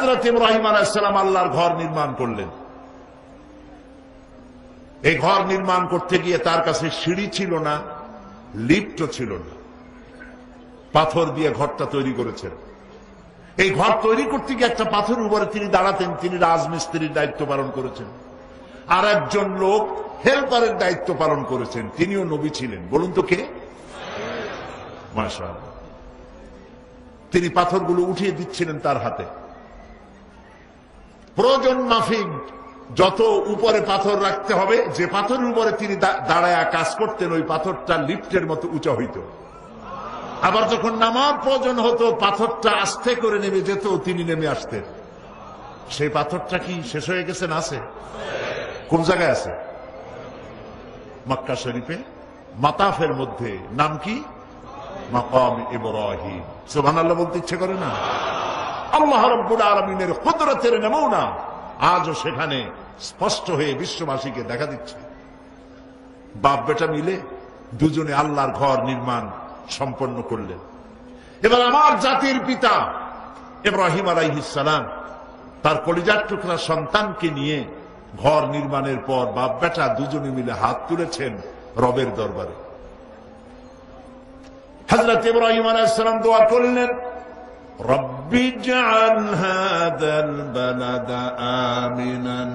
হযরত ইব্রাহিম আলাইহিস সালাম আল্লাহর ঘর নির্মাণ করলেন। এই ঘর নির্মাণ করতে গিয়ে তার কাছে সিঁড়ি ছিল না, লিফটও ছিল না, পাথর দিয়ে ঘরটা তৈরি করেছেন। এই ঘর তৈরি করতে গিয়ে একটা পাথরের উপরে তিনি দাঁড়াতেন, তিনি রাজমিস্ত্রির দায়িত্ব পালন করেছেন। আর একজন লোক হেল্পারের দায়িত্ব পালন করেছেন, তিনিও নবী ছিলেন। বলুন তো কে? মাশাআল্লাহ। তিনি পাথরগুলো উঠিয়ে দিচ্ছিলেন তার হাতে। প্রয়োজন মাফিক যত উপরে পাথর রাখতে হবে, যে পাথরের উপরে তিনি দাঁড়ায় কাজ করতেন, ওই পাথরটা লিফটের মতো উঁচা হইত। আবার যখন নামার প্রয়োজন হতো, পাথরটা আস্তে করে নেমে যেত, তিনি নেমে আসতেন। সেই পাথরটা কি শেষ হয়ে গেছে? না, আছে। কোন জায়গায় আছে? মক্কা শরীফে মাতাফের মধ্যে। নাম কি? মাকাম ইব্রাহিম। সুবহানাল্লাহ বলতে ইচ্ছে করে না? আল্লাহ রাব্বুল আলামিনের কুদরতের নমুনা আজও সেখানে স্পষ্ট হয়ে বিশ্ববাসীকে দেখা দিচ্ছে। বাপ বেটা মিলে দুজনে আল্লাহর ঘর নির্মাণ সম্পন্ন করলেন। এবার আমার জাতির পিতা ইব্রাহিম আলাইহিস সালাম তার কলিজার টুকরা সন্তানকে নিয়ে ঘর নির্মাণের পর বাপ বেটা দুজনে মিলে হাত তুলেছেন রবের দরবারে। হযরত ইব্রাহিম আলাইহিস সালাম দোয়া করলেন, রব্বি জাআল হাযাল বালাদা আমিনান।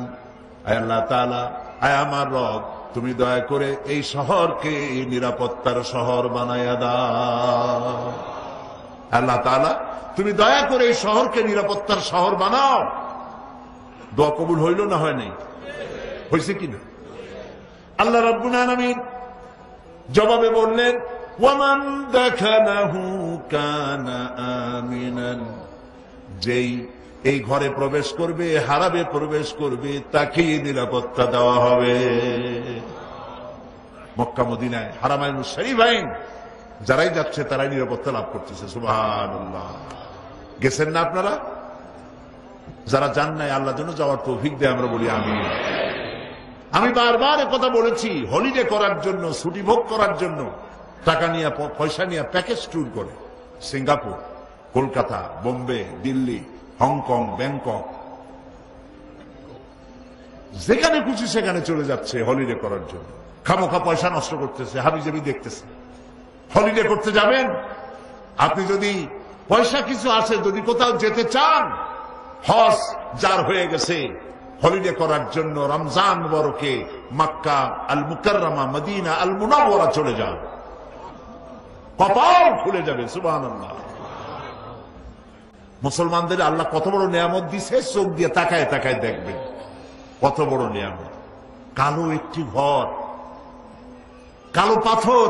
আয় আল্লাহ তাআলা, আয় আমার রব, তুমি দয়া করে এই শহরকে নিরাপত্তার শহর বানায়া দাও। আল্লাহ তাআলা, তুমি দয়া করে এই শহরকে নিরাপত্তার শহর বানাও। দোয়া কবুল হইল না হয় নাই? হয়েছে কিনা? আল্লাহ রাব্বুল আলামিন জবাবে বললেন, ওয়ামান দাখালাহু কানা আমিনান। যেই এই ঘরে প্রবেশ করবে, হারাবে প্রবেশ করবে, তাকে নিরাপত্তা দেওয়া হবে। মক্কা মদিনায় হারামাইন শরীফাইন যারাই যাচ্ছে তারাই নিরাপত্তা লাভ করতেছে। সুবহানাল্লাহ। গেছেন না আপনারা? যারা যান নাই, আল্লাহ যেন যাওয়ার তৌফিক দেয়, আমরা বলি আমিন। আমি বারবার কথা বলেছি, হলিডে করার জন্য, ছুটি ভোগ করার জন্য টাকা নিয়ে, পয়সা নিয়ে প্যাকেজ ট্যুর করে Singapore, Kolkata, Bombay, Delhi, Hong Kong, Bangkok, যেখানে খুশি সেখানে চলে যাচ্ছে হলিডে করার জন্য। খামোখা পয়সা নষ্ট করতেছে, হাবিজাবি দেখতেছে। হলিডে করতে যাবেন, আপনি যদি পয়সা কিছু আছে, যদি কোথাও যেতে চান, হজ যার হয়ে গেছে হলিডে করার জন্য রমজান মুবারকে মক্কা আল মুকাররমা, মদিনা আল মুনাওয়ারা চলে যান, কপাল খুলে যাবে। সুবহানাল্লাহ। মুসলমানদের আল্লাহ কত বড় নিয়ামত দিছে, চোখ দিয়ে তাকায় তাকায় দেখবেন কত বড় নিয়ামত। কালো একটি ঘর, কালো পাথর,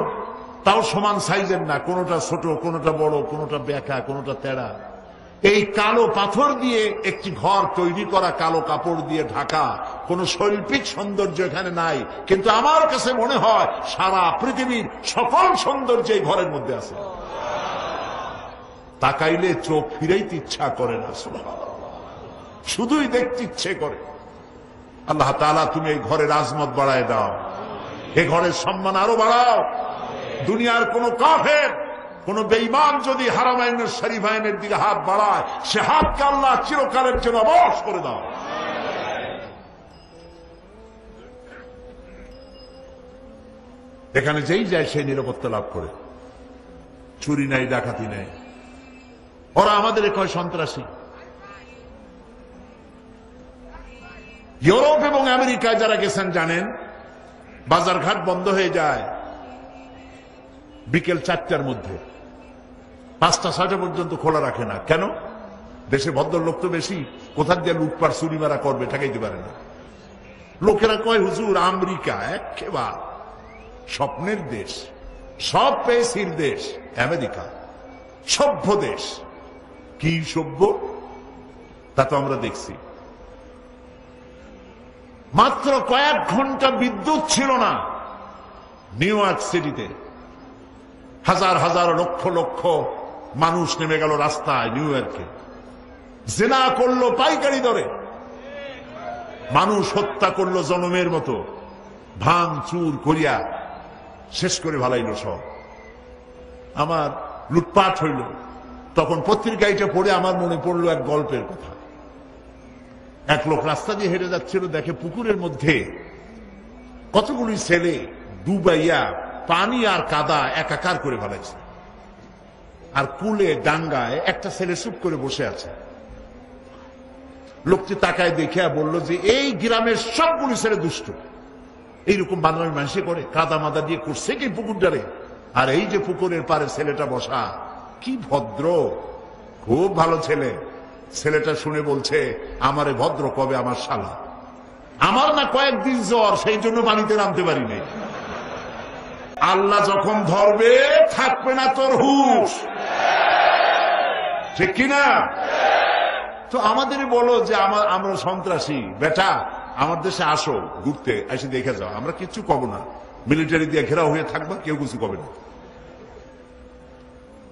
তাও সমান সাইজের না, কোনটা ছোট, কোনটা বড়, কোনটা বেঁকা, কোনটা তেড়া। এই কালো পাথর দিয়ে একটি ঘর তৈরি করা, কালো কাপড় দিয়ে ঢাকা, কোন শৈল্পিক সৌন্দর্য এখানে নাই। কিন্তু আমার কাছে মনে হয় সারা পৃথিবীর সকল সৌন্দর্য এই ঘরের মধ্যে আছে। তাকাইলে চোখ ফিরাইতে ইচ্ছা করে না, শুধুই দেখতে ইচ্ছে করে। আল্লাহ তাআলা, তুমি এই ঘরের আজমত বাড়ায় দাও, এই ঘরের সম্মান আরো বাড়াও। দুনিয়ার কোন কাফের, কোন বেঈমান যদি হারামাইনের শরীফাইনের দিকে হাত বাড়ায়, সে হাতকে আল্লাহ চিরকালের জন্য অবশ করে দাও। এখানে যেই যায় সেই নিরাপত্তা লাভ করে, চুরি নাই, ডাকাতি নাই। ওরা আমাদের কয় সন্ত্রাসী। ইউরোপ এবং আমেরিকায় যারা গেছেন জানেন, বাজারঘাট বন্ধ হয়ে যায় বিকেল 4টার মধ্যে, 5টা 6টা পর্যন্ত খোলা রাখে না। কেন? দেশে ভদ্রলোক তো বেশি, কোথা দিয়ে লুটপাট চুরি মারা করবে, ঠেকাইতে পারে না। লোকেরা কয়, হুজুর আমেরিকা একেবারে স্বপ্নের দেশ, সব পেশির দেশ আমেরিকা, সভ্য দেশ। কি সভ্য তা তো আমরা দেখছি। মাত্র কয়েক ঘন্টা বিদ্যুৎ ছিল না নিউ ইয়র্ক সিটিতে, হাজার হাজার লক্ষ লক্ষ মানুষ নেমে গেল রাস্তায় নিউ ইয়র্কে। জিনা করলো পাইকারি দরে, মানুষ হত্যা করলো জনমের মতো, ভাঙ চুর করিয়া শেষ করে ভালাইল সব। আমার লুটপাট হইল। তখন পত্রিকাইটা পড়ে আমার মনে পড়লো এক গল্পের কথা। এক লোক রাস্তা দিয়ে হেঁটে যাচ্ছিল, দেখে পুকুরের মধ্যে কতগুলি ছেলে ডুবাইয়া পানি আর কাদা একাকার করে ফেলেছে, আর কুলে ডাঙ্গায় একটা ছেলে চুপ করে বসে আছে। লোকটি তাকায় দেখে বলল যে এই গ্রামের সবগুলি ছেলে দুষ্ট, এইরকম বানানোর মানুষে করে, কাদা মাদা দিয়ে করছে কি পুকুরটারে, আর এই যে পুকুরের পারে ছেলেটা বসা কি ভদ্র, খুব ভালো ছেলে। ছেলেটা শুনে বলছে, আমারে ভদ্র কবে আমার শালা, আমার না কয়েকদিন জ্বর, সেই জন্য পানিতে নামতে পারি নাই। আল্লাহ যখন ধরবে থাকবে না তোর হুঁশ, ঠিক কিনা? তো আমাদের বলো যে আমরা সন্ত্রাসী, বেটা আমার দেশে আসো ঘুরতে, এসে দেখে যাও, আমরা কিচ্ছু কব না, মিলিটারি দিয়ে ঘেরাও হয়ে থাকবা, কেউ কিছু কবে না,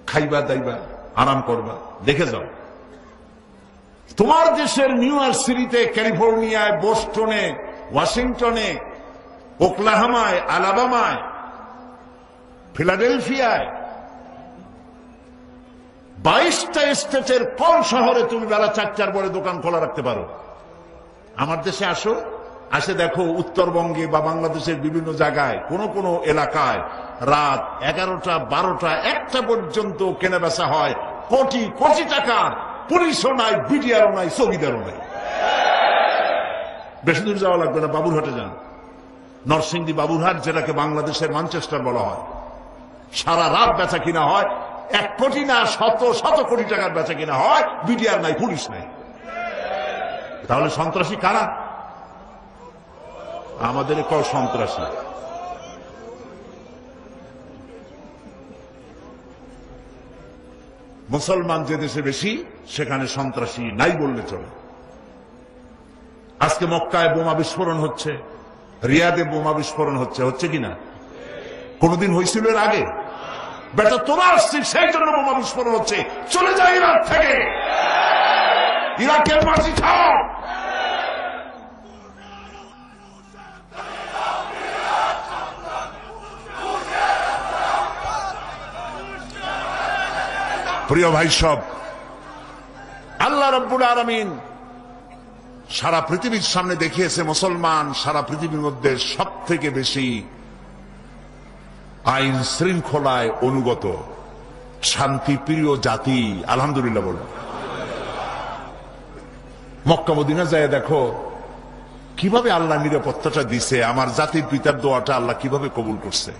খাইবা দাইবা আরাম করবা, দেখে যাও। তোমার দেশের নিউ ইয়র্ক সিটিতে, ক্যালিফোর্নিয়ায়, বোস্টনে, ওয়াশিংটনে, ওকলাহামায়, আলাবামায়, ফিলাডেলফিয়ায়, 22টা স্টেটের কোন শহরে তুমি বেলা 4টার পরে দোকান খোলা রাখতে পারো? আমার দেশে আসো, আসে দেখো উত্তরবঙ্গে বা বাংলাদেশের বিভিন্ন জায়গায় কোন কোন এলাকায় রাত 11টা, 12টা, 1টা পর্যন্ত কেনা বেচা হয় কোটি কোটি টাকার। পুলিশও নাই, বিডিআরও নাই, চৌকিদারও নাই। বেশি দূর যাওয়া লাগবে না, বাবুরহাটে যান। নরসিংদী বাবুরহাট, যেটাকে বাংলাদেশের ম্যানচেস্টার বলা হয়, সারা রাত বেচা কিনা হয়, 1 কোটি না শত শত কোটি টাকার বেচা কিনা হয়, বিডিআর নাই, পুলিশ নাই। তাহলে সন্ত্রাসী কারা? আমাদের কল সন্ত্রাসী। মুসলমান যে দেশে বেশি, সেখানে সন্ত্রাসী নাই বললে চলে। আজকে মক্কায় বোমা বিস্ফোরণ হচ্ছে, রিয়াদে বোমা বিস্ফোরণ হচ্ছে, হচ্ছে কিনা? কোনদিন হয়েছিল এর আগে? বেটা তোরা আসছিস সেই জন্য বোমা বিস্ফোরণ হচ্ছে। চলে যায় ইরাক থেকে, ইরাকের মাটি খাও। প্রিয় ভাই সব, আল্লাহ রাব্বুল আলামিন সারা পৃথিবীর সামনে দেখিয়েছে মুসলমান সারা পৃথিবীর মধ্যে সব থেকে বেশি আইন শৃঙ্খলায় অনুগত শান্তিপ্রিয় জাতি। আলহামদুলিল্লাহ বলো। মক্কা মদিনা যায় দেখো কিভাবে আল্লাহ নিরাপত্তাটা দিছে, আমার জাতির পিতার দোয়াটা আল্লাহ কিভাবে কবুল করছে।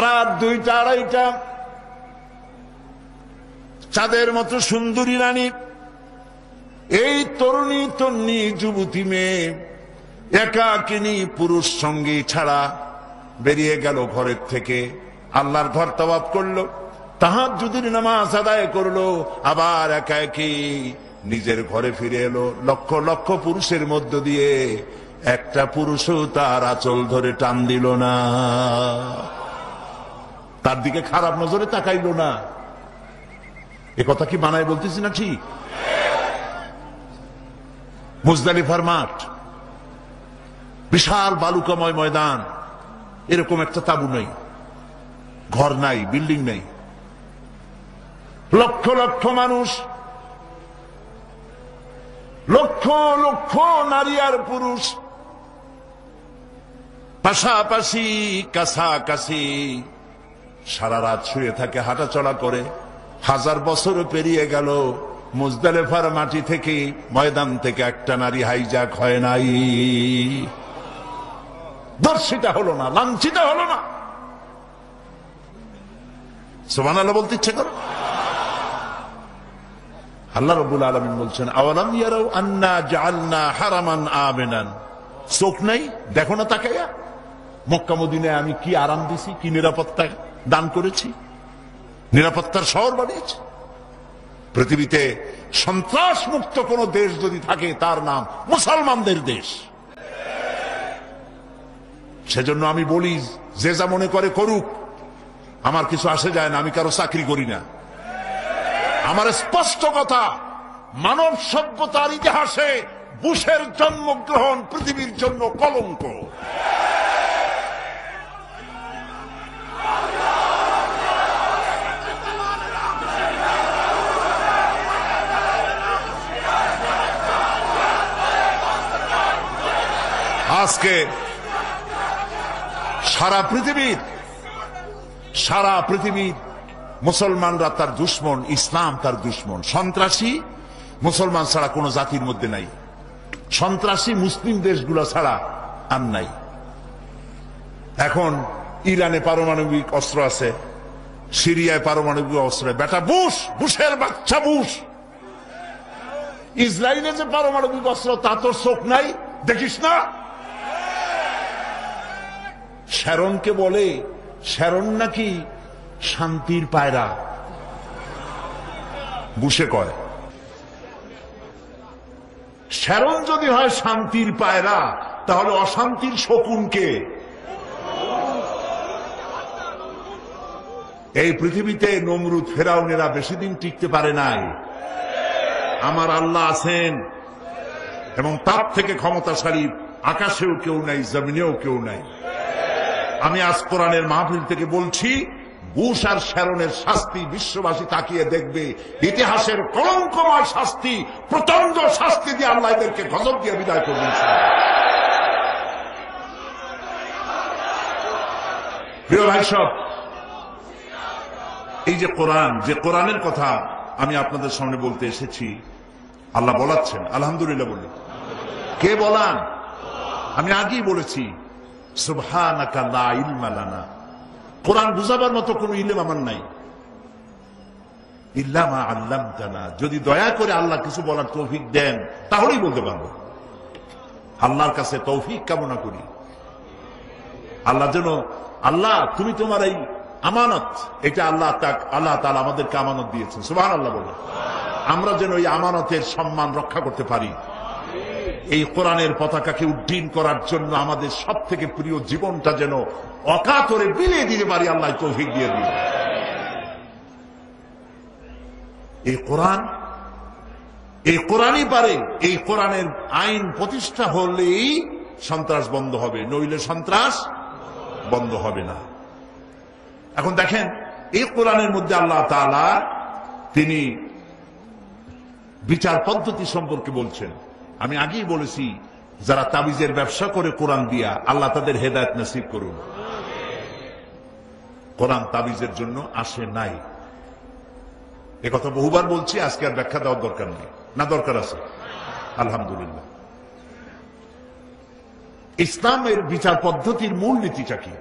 রাত 2টা 2:30 চাঁদের মতো সুন্দরী রানী, এই তরুণী তন্নি যুবতী মেয়ে একাকিনী পুরুষ সঙ্গী ছাড়া বেরিয়ে গেল ঘরের থেকে, আল্লাহর ঘর তাওয়াফ করলো, তাহাজ্জুদের নামাজ আদায় করলো, আবার একা একই নিজের ঘরে ফিরে এলো। লক্ষ লক্ষ পুরুষের মধ্য দিয়ে একটা পুরুষও তার আঁচল ধরে টান দিল না, তার দিকে খারাপ নজরে তাকাইল না। এ কথা কি বানায় বলতেছি না? ঠিক। মুজদালিফার মাঠ, বিশাল বালুকাময় ময়দান, এরকম একটা তাবু নেই, ঘর নাই, বিল্ডিং নেই, লক্ষ লক্ষ মানুষ, লক্ষ লক্ষ নারী আর পুরুষ পাশাপাশি কাছাকাছি সারা রাত শুয়ে থাকে, হাঁটাচলা করে। 1000 বছর পেরিয়ে গেল, মুজদালিফার মাটি থেকে, ময়দান থেকে একটা নারী হাইজ্যাক হয় নাই, দর্শিতা হলো না, লাঞ্ছিতা হলো না। সুবহানাল্লাহ বলতে ইচ্ছে করো। আল্লাহ রাব্বুল আলামিন বলছেন, আওয়ালাম ইয়ারাউ আন্না জাআলনা হারামান আমিনান। চোখ নাই, দেখো না তাকাইয়া মক্কা মদিনায় আমি কি আরাম দিছি, কি নিরাপত্তা দান করেছি, নিরাপত্তার শহর বানিয়েছি। পৃথিবীতে সন্ত্রাস মুক্ত কোন দেশ যদি থাকে তার নাম মুসলমানদের দেশ। সেজন্য আমি বলি, যে যা মনে করে করুক, আমার কিছু আসে যায় না, আমি কারো চাকরি করি না। আমার স্পষ্ট কথা, মানব সভ্যতার ইতিহাসে বুশের জন্মগ্রহণ পৃথিবীর জন্য কলঙ্ক। আজকে সারা পৃথিবীর মুসলমানরা তার দুশমন, ইসলাম তার দুশমন। সন্ত্রাসী মুসলমান ছাড়া কোন জাতির মধ্যে নাই, সন্ত্রাসী মুসলিম দেশগুলো ছাড়া আর নাই। এখন ইরানে পারমাণবিক অস্ত্র আছে, সিরিয়ায় পারমাণবিক অস্ত্র, বেটা বুশের বাচ্চা বুশ। ইসরায়েলে যে পারমাণবিক অস্ত্র তা তোর চোখ নাই, দেখিস না? শ্যারনকে বলে শ্যারন নাকি শান্তির পায়রা, বুশে কয়। শ্যারন যদি হয় শান্তির পায়রা, তাহলে অশান্তির শকুনকে? এই পৃথিবীতে নমরুদ ফেরাউনেরা বেশি দিন টিকতে পারে নাই। আমার আল্লাহ আছেন এবং তার থেকে ক্ষমতাশালী আকাশেও কেউ নাই, জমিনেও কেউ নাই। আমি আজ কোরআনের মাহফিল থেকে বলছি, বুশ আর শ্যারনের শাস্তি বিশ্ববাসী তাকিয়ে দেখবে, ইতিহাসের কলঙ্কময় শাস্তি, প্রচন্ড শাস্তি দিয়ে আল্লাহ এদেরকে গজব দিয়ে বিদায় করবেন। প্রিয় ভাই সব, এই যে কোরআনের কথা আমি আপনাদের সামনে বলতে এসেছি, আল্লাহ বলাচ্ছেন, আলহামদুলিল্লাহ বললেন। কে বলান? আমি আগেই বলেছি, সুবহানাকা লা ইলমা লানা। কোরআন বুঝাবার মতো কোন ইলম আমার নাই, ইল্লা মা আল্লামতানা। যদি দয়া করে আল্লাহ কিছু বলার তৌফিক দেন তাহলেই বলতে পারবো। আল্লাহর কাছে তৌফিক কামনা করি, আল্লাহ তুমি তোমার এই আমানত, এটা আল্লাহ তাআলা আমাদেরকে আমানত দিয়েছেন। সুবহানাল্লাহ বলে আমরা যেন এই আমানতের সম্মান রক্ষা করতে পারি। এই কোরআনের পতাকাকে উড্ডীন করার জন্য আমাদের সব থেকে প্রিয় জীবনটা যেন অকাতরে বিলিয়ে দিতে পারি, আল্লাহ তৌফিক দিয়ে দিন। এই কোরআনই পারে। এই কোরআনের আইন প্রতিষ্ঠা হলেই সন্ত্রাস বন্ধ হবে, নইলে সন্ত্রাস বন্ধ হবে না। এখন দেখেন, এই কোরআনের মধ্যে আল্লাহ তাআলা তিনি বিচার পদ্ধতি সম্পর্কে বলছেন। আমি আগেই বলেছি, যারা তাবিজের ব্যবসা করে কোরআন দিয়া, আল্লাহ তাদের হেদায়েত নসিব করুন। কোরআন তাবিজের জন্য আসে নাই, একথা বহুবার বলছি, আজকে আর ব্যাখ্যা দেওয়ার দরকার নেই। না, দরকার আছে? আলহামদুলিল্লাহ। ইসলামের বিচার পদ্ধতির মূল নীতিটা কি?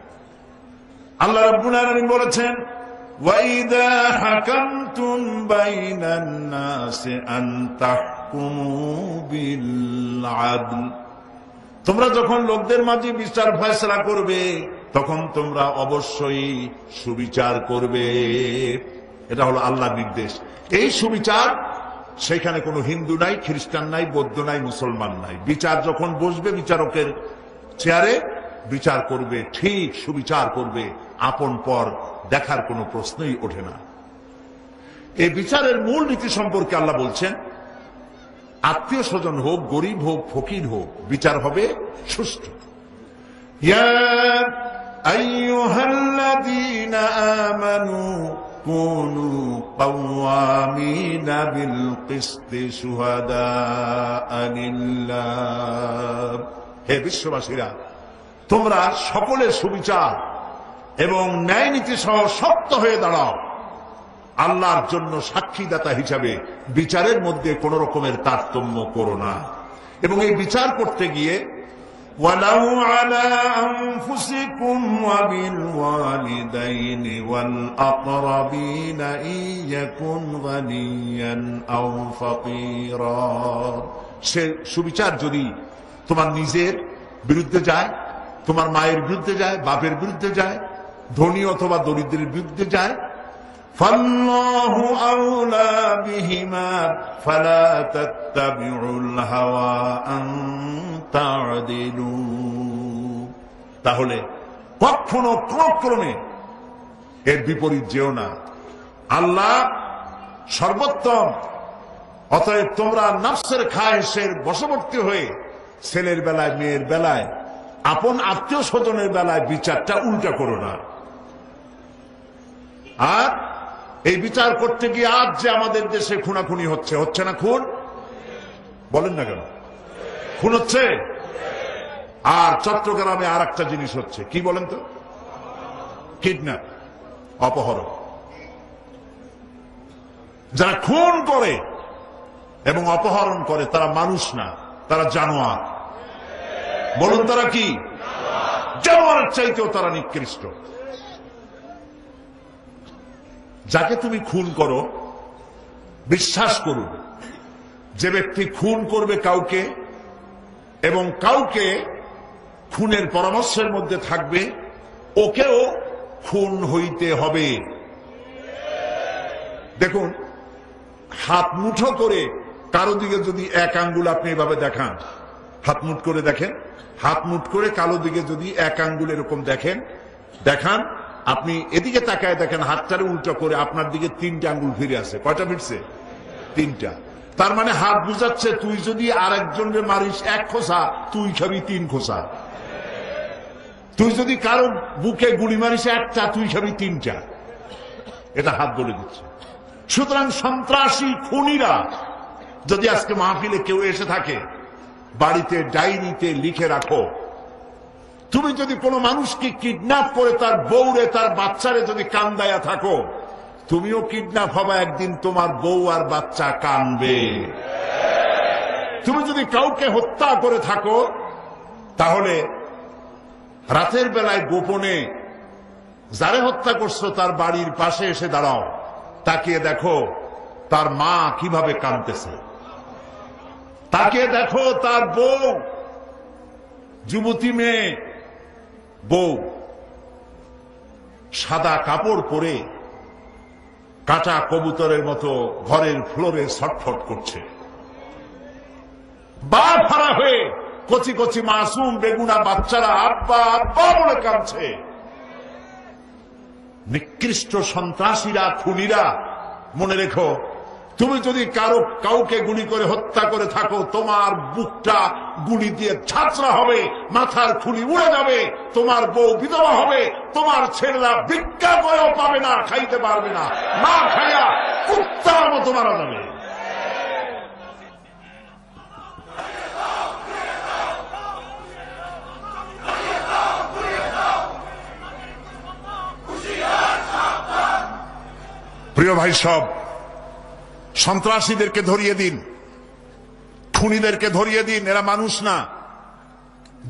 আল্লাহ রাব্বুল আলামিন বলেছেন, ওয়াইদা হাকামতুম বাইনান নাসি আন তাহকুমু বিল আদল। তোমরা যখন লোকদের মাঝে বিচার ফয়সালা করবে, তখন তোমরা অবশ্যই সুবিচার করবে। এটা হলো আল্লাহর নির্দেশ। এই সুবিচার, সেখানে কোনো হিন্দু নাই, খ্রিস্টান নাই, বৌদ্ধ নাই, মুসলমান নাই। বিচার যখন বসবে বিচারকের চেয়ারে, বিচার করবে, ঠিক সুবিচার করবে, আপন পর দেখার কোনো প্রশ্নই ওঠে না। এই বিচারের মূল নীতি সম্পর্কে আল্লাহ বলছেন, আত্মীয় স্বজন হোক, গরিব হোক, ফকির হোক, বিচার হবে সুষ্ঠু। ইয়া আইয়ুহাল্লাযীনা আমানু কুনু কাওয়ামিনা বিল কিসতি শুহাদাআ লিল্লাহ। হে বিশ্ববাসীরা, তোমরা সকলের সুবিচার এবং ন্যায় নীতি সহ শক্ত হয়ে দাঁড়াও, আল্লাহর জন্য সাক্ষীদাতা হিসাবে। বিচারের মধ্যে কোন রকমের তারতম্য করো না। এবং এই বিচার করতে গিয়ে ওয়ালাউ আলা আনফুসিকুম ওয়া বিল ওয়ালিদাইনি ওয়াল আকরাবিনা ইয়াকুন গানিয়ান আও ফাকিরা। সে সুবিচার যদি তোমার নিজের বিরুদ্ধে যায়, তোমার মায়ের বিরুদ্ধে যায়, বাপের বিরুদ্ধে যায়, ধনী অথবা দরিদ্রের বিরুদ্ধে যায়, ফাল্লাহু আউলা বিহিমা ফালা তাত্তাবিউল হাওয়া আন তা'দিলু। তাহলে কখনো ক্রমে এর বিপরীত যেও না। আল্লাহ সর্বোত্তম, অতএব তোমরা নফসের খায়েশের বশবর্তী হয়ে ছেলের বেলায়, মেয়ের বেলায়, আপন আত্মীয় স্বজনের বেলায় বিচারটা উল্টা করো না। আর এই বিচার করতে গিয়ে আজ যে আমাদের দেশে খুনাখুনি হচ্ছে না? খুন বলেন না কেন? খুন হচ্ছে? আর চট্টগ্রামে আর একটা জিনিস হচ্ছে, কি বলেন তো? কিডন্যাপ, অপহরণ। যারা খুন করে এবং অপহরণ করে তারা মানুষ না, তারা জানোয়ার। বলুন তারা কি? জানোয়ারের চাইতেও তারা নিকৃষ্ট। যাকে তুমি খুন করো, বিশ্বাস করুন, যে ব্যক্তি খুন করবে কাউকে এবং কাউকে খুনের পরামর্শের মধ্যে থাকবে, ওকেও খুন হইতে হবে। দেখুন, হাত মুঠো করে কারো দিকে যদি এক আঙ্গুল আপনি এভাবে দেখান, হাত মুঠ করে দেখেন, হাত মুঠ করে কালো দিকে যদি এক আঙ্গুল এরকম দেখান, আপনি এদিকে তাকায় দেখেন, হাতটারে উল্টো করে আপনার দিকে 3টা আঙ্গুল ফিরে আসে। কয়টা ফিরছে? 3টা। তার মানে হাত বুঝাচ্ছে, তুই যদি আরেকজনের মারিস 1 খোসা, তুই খাবি 3 খোসা। তুই যদি কারো বুকে গুলি মারিস 1টা, তুই খাবি 3টা। এটা হাত বলে দিচ্ছে। সুতরাং সন্ত্রাসী খুনিরা যদি আজকে মাহফিলে কেউ এসে থাকে, বাড়িতে ডায়েরিতে লিখে রাখো, তুমি যদি কোনো মানুষকে কিডন্যাপ করে তার বউরে তার বাচ্চারে যদি কান্দায়া থাকো, তুমিও কিডন্যাপ হবে একদিন, তোমার বউ আর বাচ্চা কানবে। তুমি যদি কাউকে হত্যা করে থাকো, তাহলে রাতের বেলায় গোপনে যারে হত্যা করছো তার বাড়ির পাশে এসে দাঁড়াও, তাকিয়ে দেখো তার মা কিভাবে কাঁদতেছে, তাকিয়ে দেখো তার বউ, যুবতী মেয়ে বউ সাদা কাপড় পরে কাটা কবুতরের মতো ঘরের ফ্লোরে ছটফট করছে, বাপ হারা হয়ে কচি কচি মাসুম বেগুনা বাচ্চারা আব্বা আব্বা বলে কাঁদছে। নিকৃষ্ট সন্ত্রাসীরা, খুনিরা, মনে রেখো, তুমি যদি কাউকে গুলি করে হত্যা করে থাকো, তোমার বুকটা গুলি দিয়ে ছাঁচড়া হবে, মাথার খুলি উড়ে যাবে, তোমার বউ বিধবা হবে, তোমার ছেলেরা ভিক্ষা করেও পাবে না, খাইতে পারবে না, না খায়া কুত্তার মতো মারা যাবে। প্রিয় ভাই সব, সন্ত্রাসীদেরকে ধরিয়ে দিন, খুনিদেরকে ধরিয়ে দিন, এরা মানুষ না,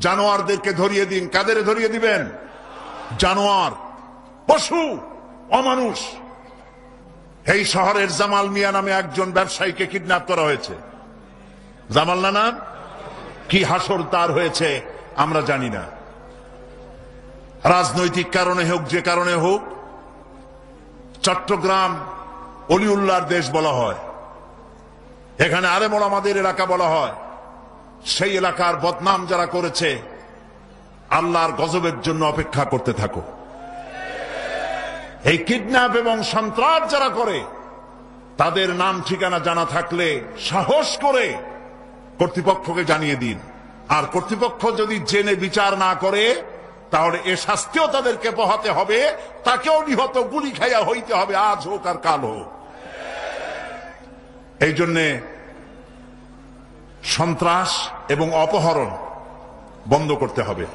জানোয়ারদেরকে ধরিয়ে দিন। কাদের ধরিয়ে দিবেন? জানোয়ার, পশু, অমানুষ। এই শহরের জামাল মিয়া নামে একজন ব্যবসায়ীকে কিডন্যাপ করা হয়েছে। জামাল না নাম? কি হাসর তার হয়েছে আমরা জানি না। রাজনৈতিক কারণে হোক, যে কারণে হোক, চট্টগ্রাম অলিউল্লাহর দেশ বলা হয়, এখানে আলেম ওলামাদের এলাকা বলা হয়। সেই এলাকার বদনাম যারা করেছে, আল্লাহর গজবের জন্য অপেক্ষা করতে থাকো। এই কিডন্যাপ এবং সন্ত্রাস যারা করে, তাদের নাম ঠিকানা জানা থাকলে সাহস করে কর্তৃপক্ষকে জানিয়ে দিন। আর কর্তৃপক্ষ যদি জেনে বিচার না করে, তাহলে এ শাস্তিও তাদেরকে পোহাতে হবে, তাকেও নিহত গুলি খাইয়া হইতে হবে, আজ হোক আর কাল হোক। এই জন্যে সন্ত্রাস এবং অপহরণ বন্ধ করতে হবে।